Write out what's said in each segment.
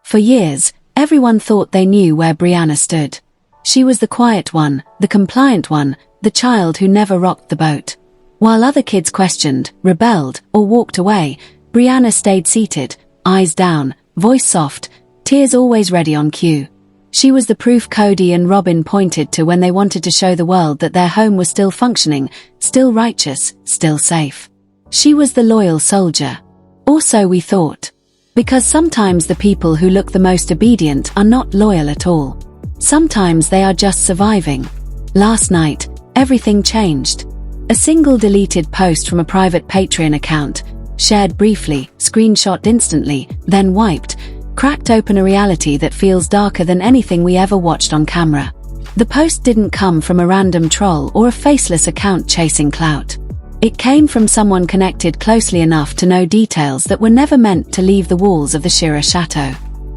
For years, everyone thought they knew where Brianna stood. She was the quiet one, the compliant one, the child who never rocked the boat. While other kids questioned, rebelled, or walked away, Brianna stayed seated, eyes down, voice soft, tears always ready on cue. She was the proof Kody and Robin pointed to when they wanted to show the world that their home was still functioning, still righteous, still safe. She was the loyal soldier. Or so we thought. Because sometimes the people who look the most obedient are not loyal at all. Sometimes they are just surviving. Last night, everything changed. A single deleted post from a private Patreon account, shared briefly, screenshot instantly, then wiped, cracked open a reality that feels darker than anything we ever watched on camera. The post didn't come from a random troll or a faceless account chasing clout. It came from someone connected closely enough to know details that were never meant to leave the walls of the Shira chateau.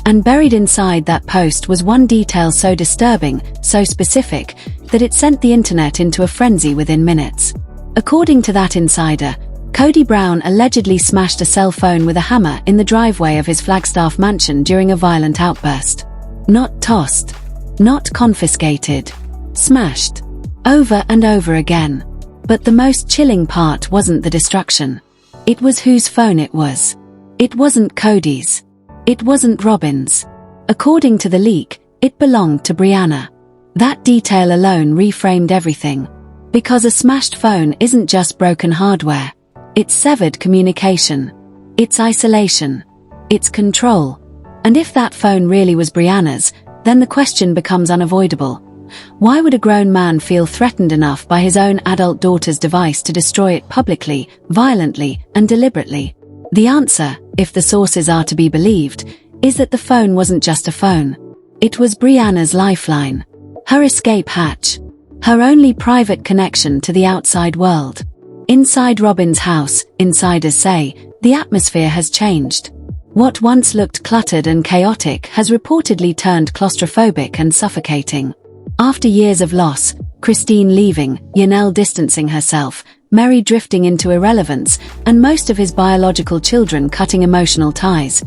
And buried inside that post was one detail so disturbing, so specific, that it sent the internet into a frenzy within minutes. According to that insider, Kody Brown allegedly smashed a cell phone with a hammer in the driveway of his Flagstaff mansion during a violent outburst. Not tossed. Not confiscated. Smashed. Over and over again. But the most chilling part wasn't the destruction. It was whose phone it was. It wasn't Kody's. It wasn't Robin's. According to the leak, it belonged to Brianna. That detail alone reframed everything. Because a smashed phone isn't just broken hardware. It's severed communication. It's isolation. It's control. And if that phone really was Brianna's, then the question becomes unavoidable. Why would a grown man feel threatened enough by his own adult daughter's device to destroy it publicly, violently, and deliberately? The answer, if the sources are to be believed, is that the phone wasn't just a phone. It was Brianna's lifeline. Her escape hatch. Her only private connection to the outside world. Inside Robin's house, insiders say, the atmosphere has changed. What once looked cluttered and chaotic has reportedly turned claustrophobic and suffocating. After years of loss, Christine leaving, Yanel distancing herself, Mary drifting into irrelevance, and most of his biological children cutting emotional ties,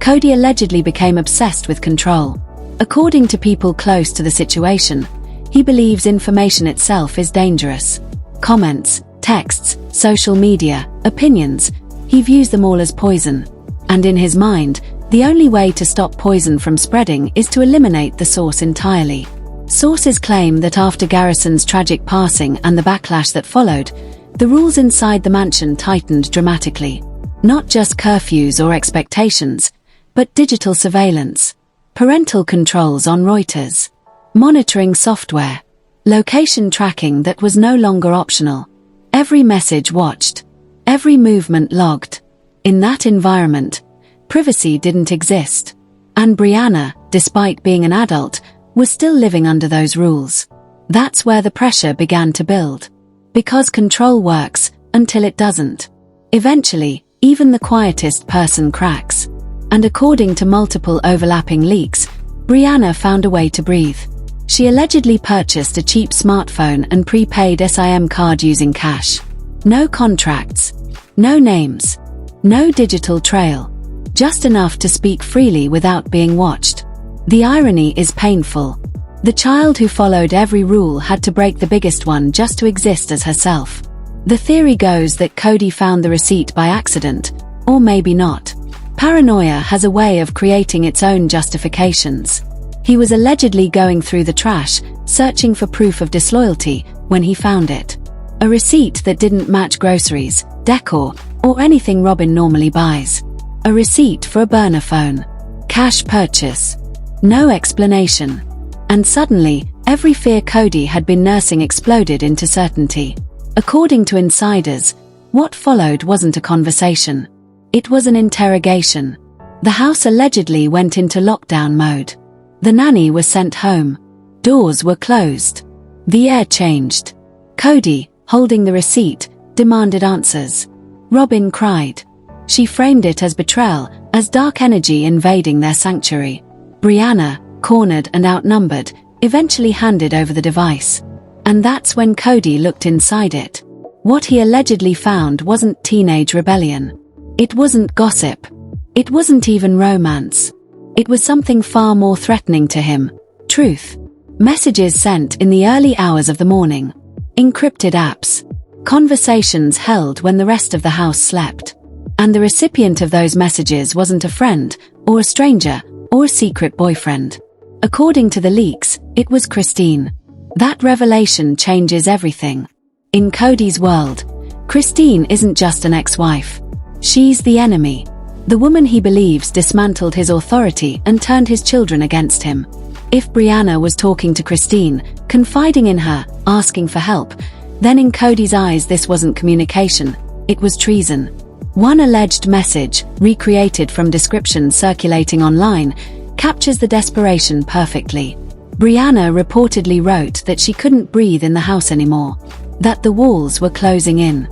Kody allegedly became obsessed with control. According to people close to the situation, he believes information itself is dangerous. Comments, texts, social media, opinions, he views them all as poison. And in his mind, the only way to stop poison from spreading is to eliminate the source entirely. Sources claim that after Garrison's tragic passing and the backlash that followed, the rules inside the mansion tightened dramatically. Not just curfews or expectations, but digital surveillance, parental controls on Reuters, monitoring software, location tracking that was no longer optional. Every message watched. Every movement logged. In that environment, privacy didn't exist. And Brianna, despite being an adult, was still living under those rules. That's where the pressure began to build. Because control works, until it doesn't. Eventually, even the quietest person cracks. And according to multiple overlapping leaks, Brianna found a way to breathe. She allegedly purchased a cheap smartphone and prepaid SIM card using cash. No contracts. No names. No digital trail. Just enough to speak freely without being watched. The irony is painful. The child who followed every rule had to break the biggest one just to exist as herself. The theory goes that Kody found the receipt by accident, or maybe not. Paranoia has a way of creating its own justifications. He was allegedly going through the trash, searching for proof of disloyalty, when he found it. A receipt that didn't match groceries, decor, or anything Robin normally buys. A receipt for a burner phone. Cash purchase. No explanation. And suddenly, every fear Kody had been nursing exploded into certainty. According to insiders, what followed wasn't a conversation. It was an interrogation. The house allegedly went into lockdown mode. The nanny was sent home. Doors were closed. The air changed. Kody, holding the receipt, demanded answers. Robin cried. She framed it as betrayal, as dark energy invading their sanctuary. Brianna, cornered and outnumbered, eventually handed over the device. And that's when Kody looked inside it. What he allegedly found wasn't teenage rebellion. It wasn't gossip. It wasn't even romance. It was something far more threatening to him. Truth. Messages sent in the early hours of the morning. Encrypted apps. Conversations held when the rest of the house slept. And the recipient of those messages wasn't a friend, or a stranger, or a secret boyfriend. According to the leaks, it was Christine. That revelation changes everything. In Kody's world, Christine isn't just an ex-wife. She's the enemy. The woman he believes dismantled his authority and turned his children against him. If Brianna was talking to Christine, confiding in her, asking for help, then in Kody's eyes this wasn't communication, it was treason. One alleged message, recreated from descriptions circulating online, captures the desperation perfectly. Brianna reportedly wrote that she couldn't breathe in the house anymore, that the walls were closing in,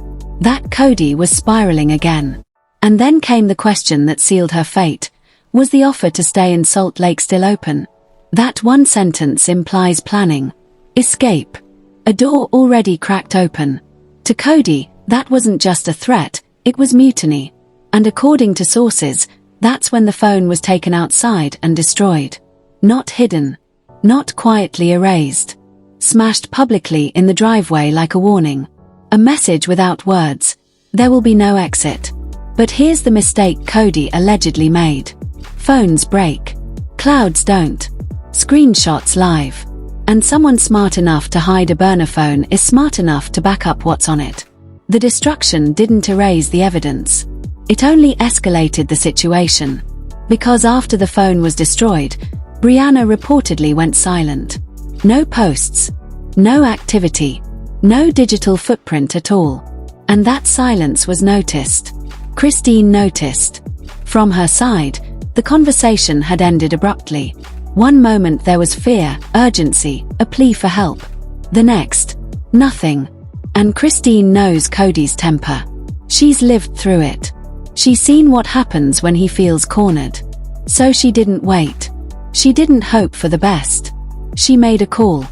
that Kody was spiraling again. And then came the question that sealed her fate. Was the offer to stay in Salt Lake still open? That one sentence implies planning. Escape. A door already cracked open. To Kody, that wasn't just a threat, it was mutiny. And according to sources, that's when the phone was taken outside and destroyed. Not hidden. Not quietly erased. Smashed publicly in the driveway like a warning. A message without words. There will be no exit. But here's the mistake Kody allegedly made. Phones break. Clouds don't. Screenshots live. And someone smart enough to hide a burner phone is smart enough to back up what's on it. The destruction didn't erase the evidence. It only escalated the situation. Because after the phone was destroyed, Brianna reportedly went silent. No posts. No activity. No digital footprint at all. And that silence was noticed. Christine noticed. From her side, the conversation had ended abruptly. One moment there was fear, urgency, a plea for help. The next, nothing. And Christine knows Kody's temper. She's lived through it. She's seen what happens when he feels cornered. So she didn't wait. She didn't hope for the best. She made a call.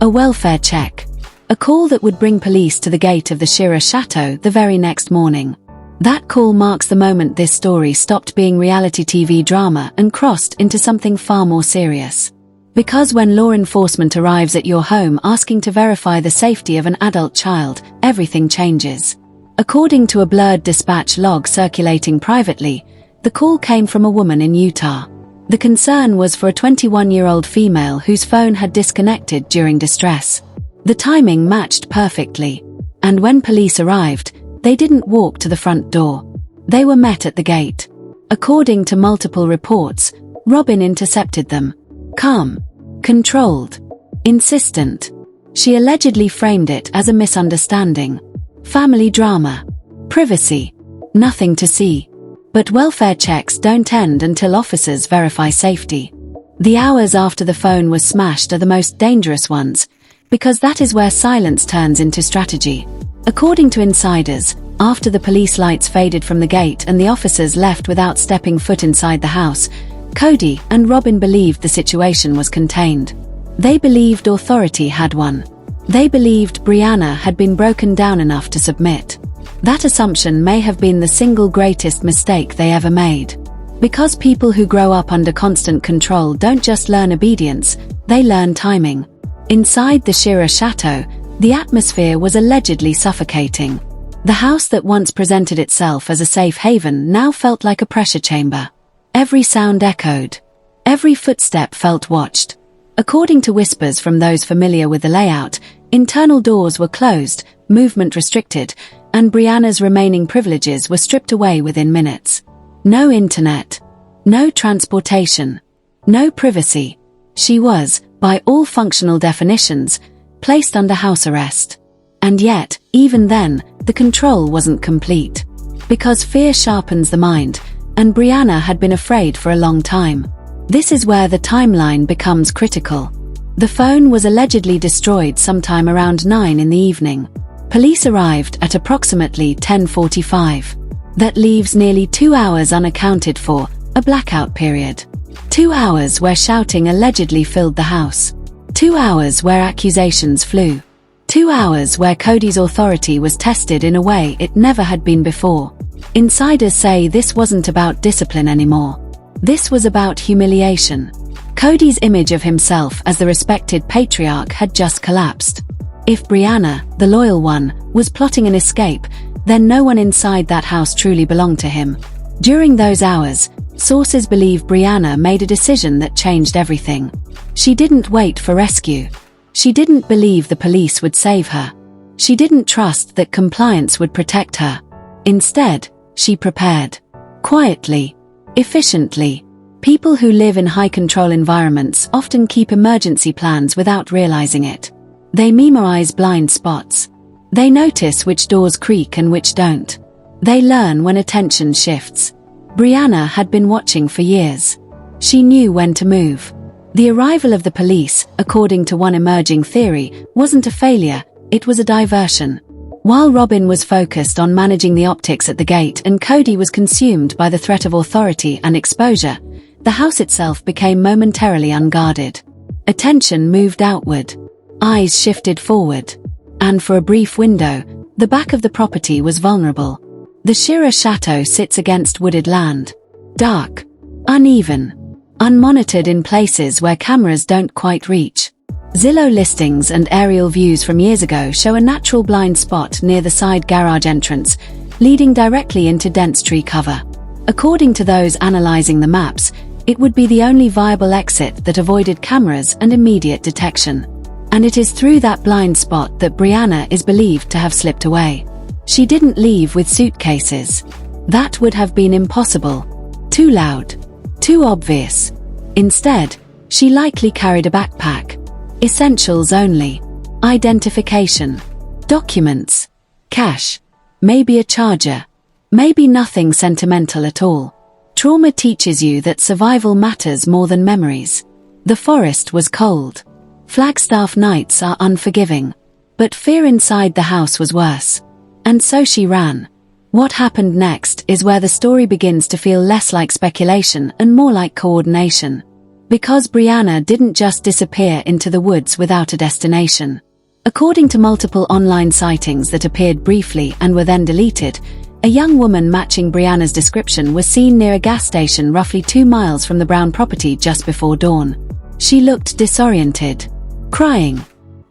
A welfare check. A call that would bring police to the gate of the Shira Chateau the very next morning. That call marks the moment this story stopped being reality TV drama and crossed into something far more serious. Because when law enforcement arrives at your home asking to verify the safety of an adult child, everything changes. According to a blurred dispatch log circulating privately, the call came from a woman in Utah. The concern was for a 21-year-old female whose phone had disconnected during distress. The timing matched perfectly. And when police arrived, they didn't walk to the front door. They were met at the gate. According to multiple reports, Robin intercepted them. Calm. Controlled. Insistent. She allegedly framed it as a misunderstanding. Family drama. Privacy. Nothing to see. But welfare checks don't end until officers verify safety. The hours after the phone was smashed are the most dangerous ones, because that is where silence turns into strategy. According to insiders, after the police lights faded from the gate and the officers left without stepping foot inside the house, Kody and Robin believed the situation was contained. They believed authority had won. They believed Brianna had been broken down enough to submit. That assumption may have been the single greatest mistake they ever made. Because people who grow up under constant control don't just learn obedience, they learn timing. Inside the Shira Chateau, the atmosphere was allegedly suffocating. The house that once presented itself as a safe haven now felt like a pressure chamber. Every sound echoed. Every footstep felt watched. According to whispers from those familiar with the layout, internal doors were closed, movement restricted, and Brianna's remaining privileges were stripped away within minutes. No internet. No transportation. No privacy. She was, by all functional definitions, placed under house arrest. And yet, even then, the control wasn't complete. Because fear sharpens the mind, and Brianna had been afraid for a long time. This is where the timeline becomes critical. The phone was allegedly destroyed sometime around 9 in the evening. Police arrived at approximately 10:45. That leaves nearly 2 hours unaccounted for, a blackout period. 2 hours where shouting allegedly filled the house. 2 hours where accusations flew. 2 hours where Kody's authority was tested in a way it never had been before. Insiders say this wasn't about discipline anymore. This was about humiliation. Kody's image of himself as the respected patriarch had just collapsed. If Brianna, the loyal one, was plotting an escape, then no one inside that house truly belonged to him. During those hours, sources believe Brianna made a decision that changed everything. She didn't wait for rescue. She didn't believe the police would save her. She didn't trust that compliance would protect her. Instead, she prepared. Quietly. Efficiently. People who live in high-control environments often keep emergency plans without realizing it. They memorize blind spots. They notice which doors creak and which don't. They learn when attention shifts. Brianna had been watching for years. She knew when to move. The arrival of the police, according to one emerging theory, wasn't a failure, it was a diversion. While Robin was focused on managing the optics at the gate and Kody was consumed by the threat of authority and exposure, the house itself became momentarily unguarded. Attention moved outward. Eyes shifted forward. And for a brief window, the back of the property was vulnerable. The Shira Chateau sits against wooded land. Dark. Uneven. Unmonitored in places where cameras don't quite reach. Zillow listings and aerial views from years ago show a natural blind spot near the side garage entrance, leading directly into dense tree cover. According to those analyzing the maps, it would be the only viable exit that avoided cameras and immediate detection. And it is through that blind spot that Brianna is believed to have slipped away. She didn't leave with suitcases. That would have been impossible. Too loud. Too obvious. Instead, she likely carried a backpack. Essentials only. Identification. Documents. Cash. Maybe a charger. Maybe nothing sentimental at all. Trauma teaches you that survival matters more than memories. The forest was cold. Flagstaff nights are unforgiving. But fear inside the house was worse. And so she ran. What happened next is where the story begins to feel less like speculation and more like coordination. Because Brianna didn't just disappear into the woods without a destination. According to multiple online sightings that appeared briefly and were then deleted, a young woman matching Brianna's description was seen near a gas station roughly 2 miles from the Brown property just before dawn. She looked disoriented, crying,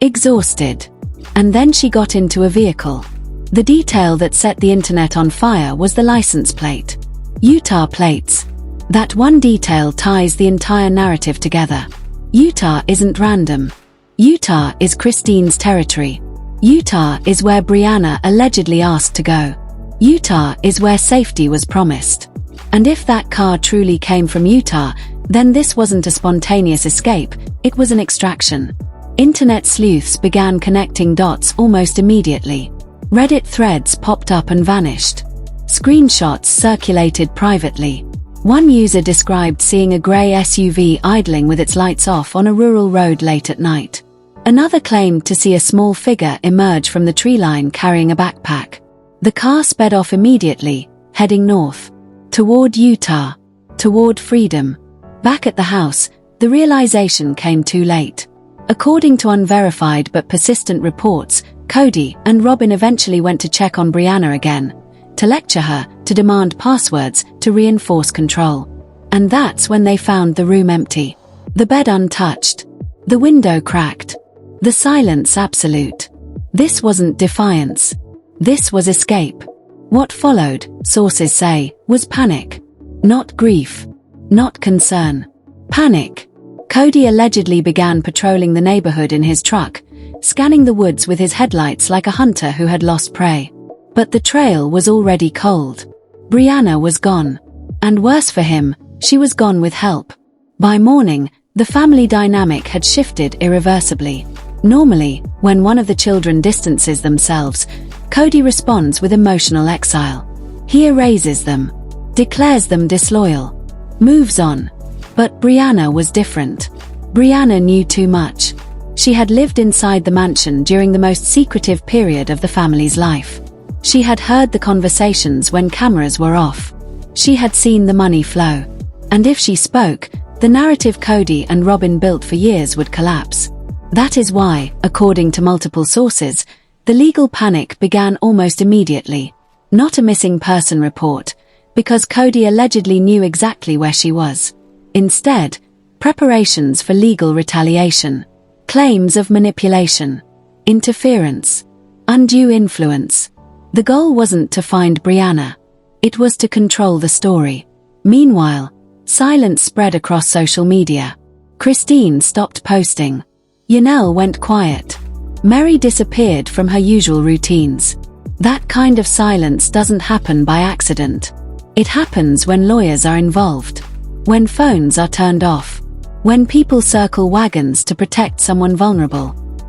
exhausted. And then she got into a vehicle. The detail that set the internet on fire was the license plate. Utah plates. That one detail ties the entire narrative together. Utah isn't random. Utah is Christine's territory. Utah is where Brianna allegedly asked to go. Utah is where safety was promised. And if that car truly came from Utah, then this wasn't a spontaneous escape, it was an extraction. Internet sleuths began connecting dots almost immediately. Reddit threads popped up and vanished. Screenshots circulated privately. One user described seeing a grey SUV idling with its lights off on a rural road late at night. Another claimed to see a small figure emerge from the tree line carrying a backpack. The car sped off immediately, heading north. Toward Utah. Toward freedom. Back at the house, the realization came too late. According to unverified but persistent reports, Kody and Robin eventually went to check on Brianna again. To lecture her, to demand passwords, to reinforce control. And that's when they found the room empty. The bed untouched. The window cracked. The silence absolute. This wasn't defiance. This was escape. What followed, sources say, was panic. Not grief. Not concern. Panic. Kody allegedly began patrolling the neighborhood in his truck, scanning the woods with his headlights like a hunter who had lost prey. But the trail was already cold. Brianna was gone. And worse for him, she was gone with help. By morning, the family dynamic had shifted irreversibly. Normally, when one of the children distances themselves, Kody responds with emotional exile. He erases them, declares them disloyal, moves on. But Brianna was different. Brianna knew too much. She had lived inside the mansion during the most secretive period of the family's life. She had heard the conversations when cameras were off. She had seen the money flow. And if she spoke, the narrative Kody and Robin built for years would collapse. That is why, according to multiple sources, the legal panic began almost immediately. Not a missing person report, because Kody allegedly knew exactly where she was. Instead, preparations for legal retaliation, claims of manipulation, interference, undue influence. The goal wasn't to find Brianna. It was to control the story. Meanwhile, silence spread across social media. Christine stopped posting. Yanel went quiet. Mary disappeared from her usual routines. That kind of silence doesn't happen by accident. It happens when lawyers are involved, when phones are turned off, when people circle wagons to protect someone vulnerable.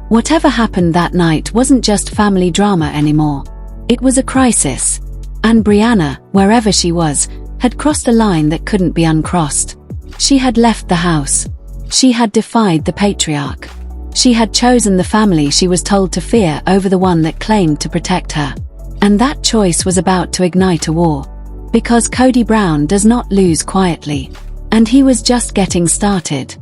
Whatever happened that night wasn't just family drama anymore. It was a crisis. And Brianna, wherever she was, had crossed a line that couldn't be uncrossed. She had left the house. She had defied the patriarch. She had chosen the family she was told to fear over the one that claimed to protect her. And that choice was about to ignite a war. Because Kody Brown does not lose quietly. And he was just getting started.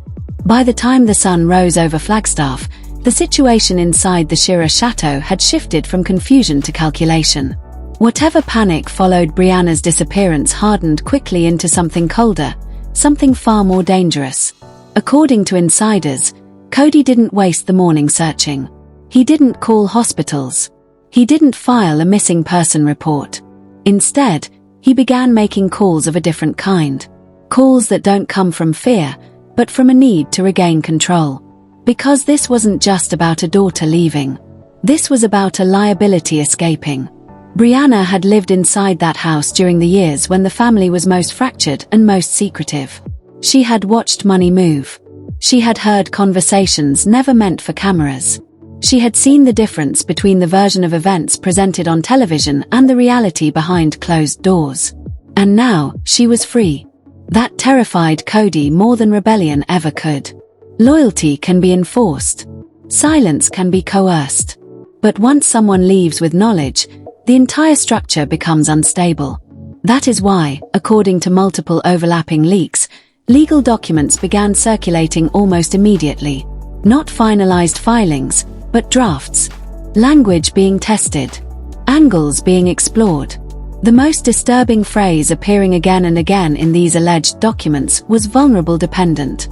By the time the sun rose over Flagstaff, the situation inside the Shira chateau had shifted from confusion to calculation. Whatever panic followed Brianna's disappearance hardened quickly into something colder, something far more dangerous. According to insiders, Kody didn't waste the morning searching. He didn't call hospitals. He didn't file a missing person report. Instead, he began making calls of a different kind. Calls that don't come from fear, but from a need to regain control. Because this wasn't just about a daughter leaving. This was about a liability escaping. Brianna had lived inside that house during the years when the family was most fractured and most secretive. She had watched money move. She had heard conversations never meant for cameras. She had seen the difference between the version of events presented on television and the reality behind closed doors. And now, she was free. That terrified Kody more than rebellion ever could. Loyalty can be enforced. Silence can be coerced. But once someone leaves with knowledge, the entire structure becomes unstable. That is why, according to multiple overlapping leaks, legal documents began circulating almost immediately. Not finalized filings, but drafts. Language being tested. Angles being explored. The most disturbing phrase appearing again and again in these alleged documents was vulnerable dependent.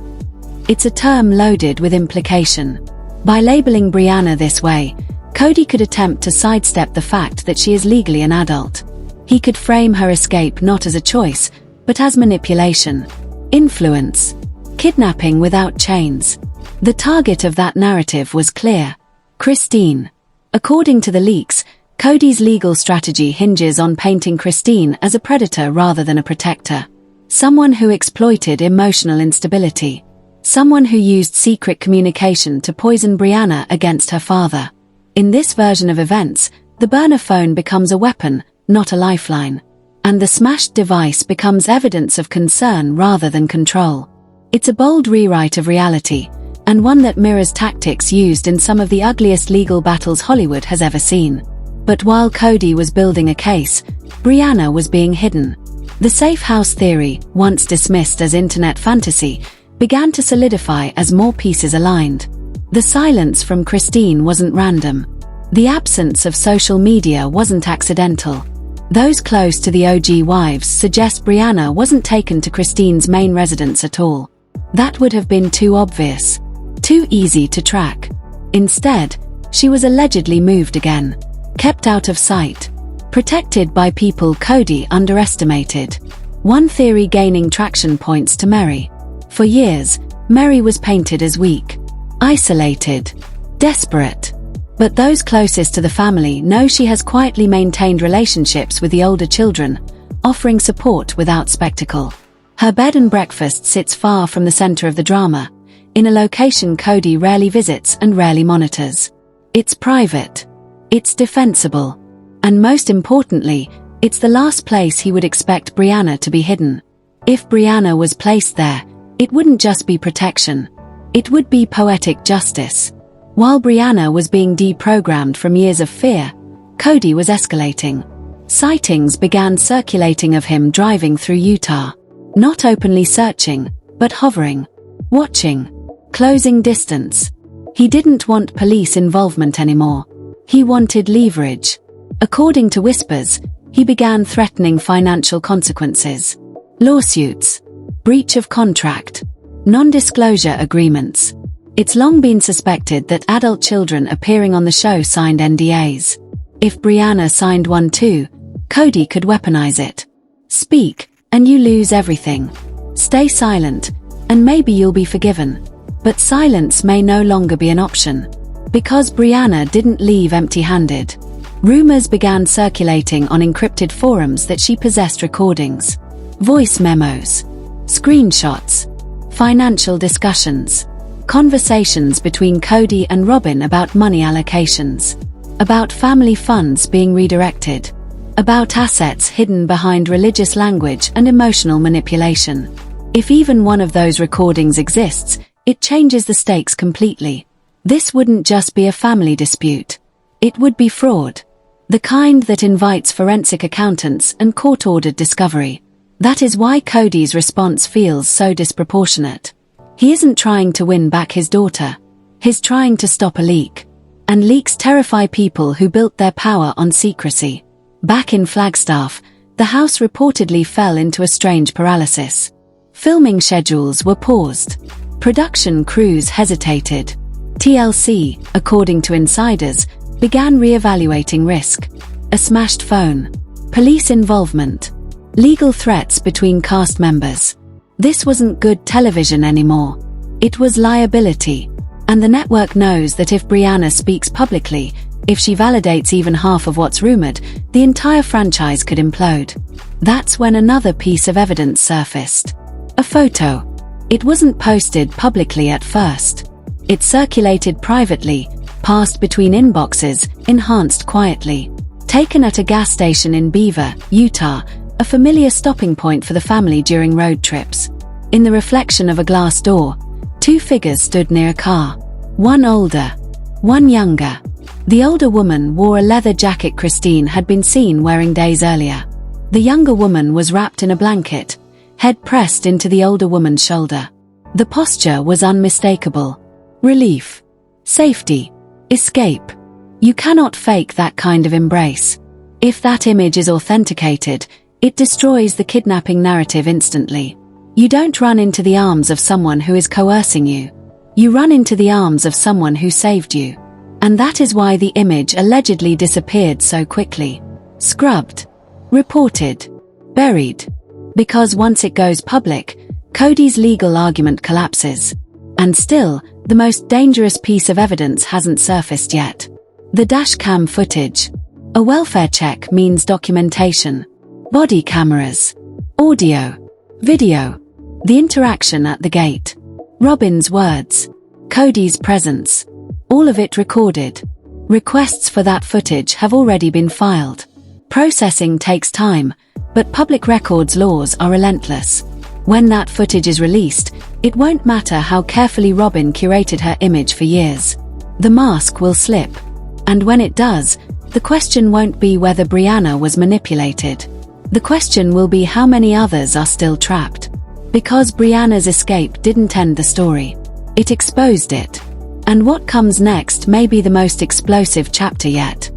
It's a term loaded with implication. By labeling Brianna this way, Kody could attempt to sidestep the fact that she is legally an adult. He could frame her escape not as a choice, but as manipulation, influence, kidnapping without chains. The target of that narrative was clear: Christine. According to the leaks, Kody's legal strategy hinges on painting Christine as a predator rather than a protector. Someone who exploited emotional instability. Someone who used secret communication to poison Brianna against her father. In this version of events, the burner phone becomes a weapon, not a lifeline. And the smashed device becomes evidence of concern rather than control. It's a bold rewrite of reality, and one that mirrors tactics used in some of the ugliest legal battles Hollywood has ever seen. But while Kody was building a case, Brianna was being hidden. The safe house theory, once dismissed as internet fantasy, began to solidify as more pieces aligned. The silence from Christine wasn't random. The absence of social media wasn't accidental. Those close to the OG wives suggest Brianna wasn't taken to Christine's main residence at all. That would have been too obvious. Too easy to track. Instead, she was allegedly moved again. Kept out of sight. Protected by people Kody underestimated. One theory gaining traction points to Mary. For years, Mary was painted as weak. Isolated. Desperate. But those closest to the family know she has quietly maintained relationships with the older children, offering support without spectacle. Her bed and breakfast sits far from the center of the drama, in a location Kody rarely visits and rarely monitors. It's private. It's defensible. And most importantly, it's the last place he would expect Brianna to be hidden. If Brianna was placed there, it wouldn't just be protection. It would be poetic justice. While Brianna was being deprogrammed from years of fear, Kody was escalating. Sightings began circulating of him driving through Utah. Not openly searching, but hovering. Watching. Closing distance. He didn't want police involvement anymore. He wanted leverage. According to whispers, He began threatening financial consequences. Lawsuits, breach of contract, non-disclosure agreements. It's long been suspected that adult children appearing on the show signed NDAs. If Brianna signed one too, Kody could weaponize it. Speak, and you lose everything. Stay silent, and maybe you'll be forgiven. But silence may no longer be an option. Because Brianna didn't leave empty-handed. Rumors began circulating on encrypted forums that she possessed recordings, voice memos, screenshots, financial discussions, conversations between Kody and Robin about money allocations, about family funds being redirected, about assets hidden behind religious language and emotional manipulation. If even one of those recordings exists, it changes the stakes completely. This wouldn't just be a family dispute. It would be fraud. The kind that invites forensic accountants and court-ordered discovery. That is why Kody's response feels so disproportionate. He isn't trying to win back his daughter. He's trying to stop a leak. And leaks terrify people who built their power on secrecy. Back in Flagstaff, the house reportedly fell into a strange paralysis. Filming schedules were paused. Production crews hesitated. TLC, according to insiders, began re-evaluating risk. A smashed phone. Police involvement. Legal threats between cast members. This wasn't good television anymore. It was liability. And the network knows that if Brianna speaks publicly, if she validates even half of what's rumored, the entire franchise could implode. That's when another piece of evidence surfaced. A photo. It wasn't posted publicly at first. It circulated privately, passed between inboxes, enhanced quietly. Taken at a gas station in Beaver, Utah, a familiar stopping point for the family during road trips. In the reflection of a glass door, two figures stood near a car. One older, one younger. The older woman wore a leather jacket Christine had been seen wearing days earlier. The younger woman was wrapped in a blanket, head pressed into the older woman's shoulder. The posture was unmistakable. Relief. Safety. Escape. You cannot fake that kind of embrace. If that image is authenticated, it destroys the kidnapping narrative instantly. You don't run into the arms of someone who is coercing you. You run into the arms of someone who saved you. And that is why the image allegedly disappeared so quickly. Scrubbed. Reported. Buried. Because once it goes public, Kody's legal argument collapses. And still, the most dangerous piece of evidence hasn't surfaced yet. The dashcam footage. A welfare check means documentation. Body cameras. Audio. Video. The interaction at the gate. Robin's words. Kody's presence. All of it recorded. Requests for that footage have already been filed. Processing takes time, but public records laws are relentless. When that footage is released, it won't matter how carefully Robin curated her image for years. The mask will slip. And when it does, the question won't be whether Brianna was manipulated. The question will be how many others are still trapped. Because Brianna's escape didn't end the story. It exposed it. And what comes next may be the most explosive chapter yet.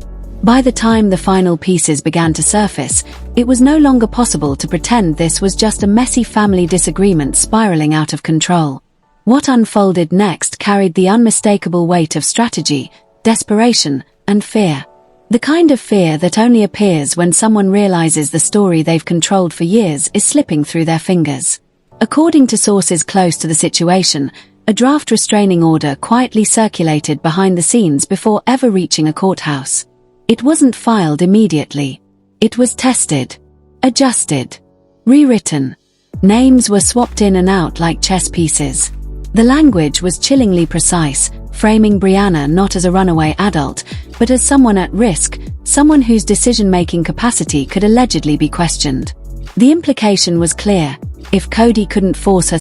By the time the final pieces began to surface, it was no longer possible to pretend this was just a messy family disagreement spiraling out of control. What unfolded next carried the unmistakable weight of strategy, desperation, and fear. The kind of fear that only appears when someone realizes the story they've controlled for years is slipping through their fingers. According to sources close to the situation, a draft restraining order quietly circulated behind the scenes before ever reaching a courthouse. It wasn't filed immediately. It was tested, adjusted, rewritten. Names were swapped in and out like chess pieces. The language was chillingly precise, framing Brianna not as a runaway adult, but as someone at risk, someone whose decision-making capacity could allegedly be questioned. The implication was clear. If Kody couldn't force her